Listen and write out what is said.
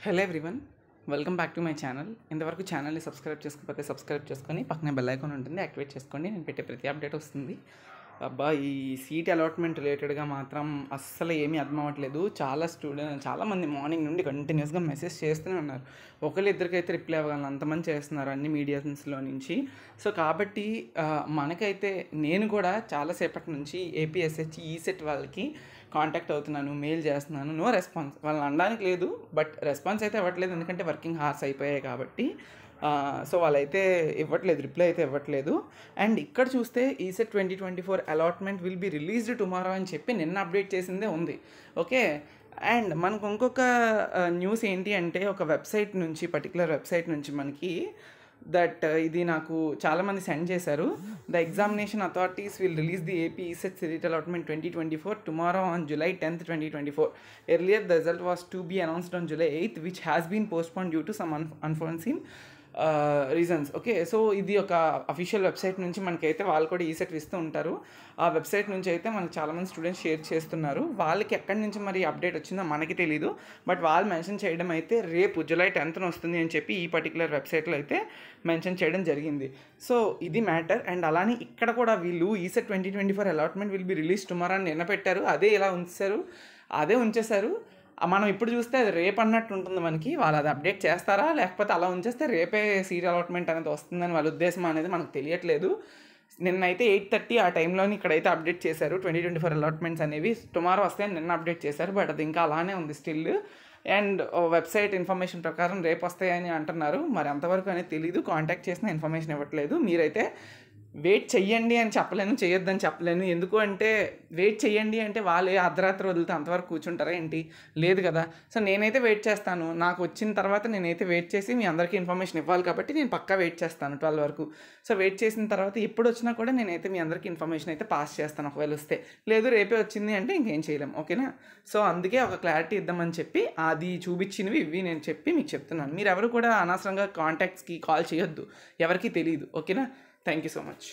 Hello everyone, welcome back to my channel. ఇంతవరకు ఛానల్ని subscribe చేసుకోకపోతే సబ్స్క్రైబ్ చేసుకొని పక్కనే బెల్ ఐకాన్ ఉంటుంది, యాక్టివేట్ చేసుకోండి. నేను పెట్టే ప్రతి అప్డేట్ వస్తుంది. అబ్బా, ఈ సీట్ అలాట్మెంట్ రిలేటెడ్గా మాత్రం అస్సలు ఏమీ అర్థం అవ్వట్లేదు. చాలామంది మార్నింగ్ నుండి కంటిన్యూస్గా మెసేజ్ చేస్తూనే ఉన్నారు. ఒకళ్ళిద్దరికైతే రిప్లై అవ్వగలను, అంతమంది చేస్తున్నారు అన్ని మీడియాస్లో నుంచి. సో కాబట్టి మనకైతే నేను కూడా చాలాసేపటి నుంచి ఏపీఎస్హెచ్ ఈసెట్ వాళ్ళకి కాంటాక్ట్ అవుతున్నాను, మెయిల్ చేస్తున్నాను. No response. వాళ్ళని అనడానికి లేదు, బట్ రెస్పాన్స్ అయితే ఇవ్వట్లేదు, ఎందుకంటే వర్కింగ్ హార్స్ అయిపోయాయి కాబట్టి. సో వాళ్ళైతే ఇవ్వట్లేదు, రిప్లై అయితే ఇవ్వట్లేదు. అండ్ ఇక్కడ చూస్తే ECET 2024 allotment will be released tomorrow అని చెప్పి నిన్న అప్డేట్ చేసిందే ఉంది. ఓకే. అండ్ మనకు ఇంకొక న్యూస్ ఏంటి అంటే, ఒక వెబ్సైట్ నుంచి, పర్టికులర్ వెబ్సైట్ నుంచి మనకి ఇది నాకు చాలామంది సెండ్ చేశారు. The examination authorities will release the AP ECET seat allotment 2024 tomorrow on July 10th, 2024. Earlier the result was to be announced on July 8th, which has been postponed due to some unforeseen reasons. Okay. So ఇది ఒక official website నుంచి మనకైతే వాళ్ళు కూడా ECET ఇస్తూ ఉంటారు. ఆ website నుంచి అయితే మనకు చాలామంది స్టూడెంట్స్ షేర్ చేస్తున్నారు. వాళ్ళకి ఎక్కడి నుంచి మరి అప్డేట్ వచ్చిందో మనకి తెలీదు, బట్ వాళ్ళు మెన్షన్ చేయడం అయితే రేపు July 10th వస్తుంది అని చెప్పి ఈ పర్టికులర్ వెబ్సైట్లో అయితే మెన్షన్ చేయడం జరిగింది. సో ఇది మ్యాటర్. అండ్ అలానే ఇక్కడ కూడా వీళ్ళు ECET 2024 allotment will be release tomorrow అని నిన్న పెట్టారు, అదే ఉంచేశారు. మనం ఇప్పుడు చూస్తే అది రేపు అన్నట్టు ఉంటుంది మనకి. వాళ్ళు అది అప్డేట్ చేస్తారా, లేకపోతే అలా ఉంచేస్తే రేపే సీట్ అలాట్మెంట్ అనేది వస్తుందని వాళ్ళ ఉద్దేశం అనేది మనకు తెలియట్లేదు. నిన్నైతే 8:30 ఆ టైంలోని ఇక్కడైతే అప్డేట్ చేశారు 2024 అలాట్మెంట్స్ అనేవి టుమారో వస్తాయని నిన్న అప్డేట్ చేశారు, బట్ అది ఇంకా అలానే ఉంది స్టిల్. అండ్ వెబ్సైట్ ఇన్ఫర్మేషన్ ప్రకారం రేపు వస్తాయని అంటున్నారు. మరి అంతవరకు అనేది తెలీదు. కాంటాక్ట్ చేసిన ఇన్ఫర్మేషన్ ఇవ్వట్లేదు. మీరైతే వెయిట్ చెయ్యండి అని చెప్పలేను, చేయొద్దని చెప్పలేను. ఎందుకు అంటే, వెయిట్ చెయ్యండి అంటే వాళ్ళు అర్ధరాత్రి వదిలితే అంతవరకు కూర్చుంటారా ఏంటి? లేదు కదా. సో నేనైతే వెయిట్ చేస్తాను. నాకు వచ్చిన తర్వాత నేనైతే వెయిట్ చేసి మీ అందరికీ ఇన్ఫర్మేషన్ ఇవ్వాలి కాబట్టి నేను పక్కా వెయిట్ చేస్తాను 12 వరకు. సో వెయిట్ చేసిన తర్వాత ఎప్పుడు వచ్చినా కూడా నేనైతే మీ అందరికీ ఇన్ఫర్మేషన్ అయితే పాస్ చేస్తాను. ఒకవేళ వస్తే, లేదు రేపే వచ్చింది అంటే ఇంకేం చేయలేం. ఓకేనా. సో అందుకే ఒక క్లారిటీ ఇద్దామని చెప్పి అది చూపించినవి ఇవి నేను మీకు చెప్తున్నాను. మీరు ఎవరు కూడా అనవసరంగా కాంటాక్ట్స్కి కాల్ చేయొద్దు, ఎవరికీ తెలియదు. ఓకేనా. Thank you so much.